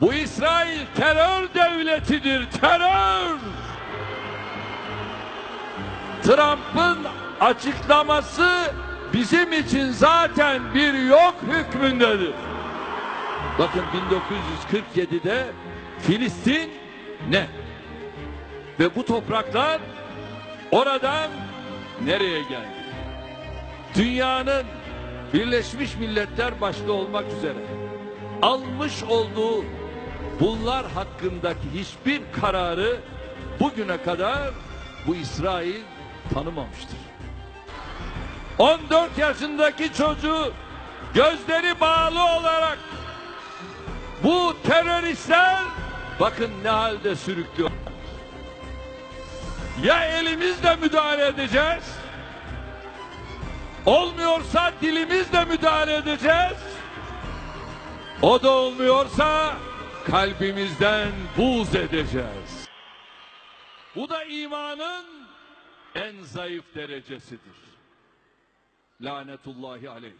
Bu İsrail terör devletidir, terör. Trump'ın açıklaması bizim için zaten bir yok hükmündedir. Bakın 1947'de Filistin ne? Ve bu topraklar oradan nereye geldi? Dünyanın Birleşmiş Milletler başta olmak üzere almış olduğu bunlar hakkındaki hiçbir kararı bugüne kadar bu İsrail tanımamıştır. 14 yaşındaki çocuğu gözleri bağlı olarak bu teröristler bakın ne halde sürüklüyor. Ya elimizle müdahale edeceğiz, olmuyorsa dilimizle müdahale edeceğiz, o da olmuyorsa kalbimizden buğz edeceğiz. Bu da imanın en zayıf derecesidir. Lanetullahi aleyh.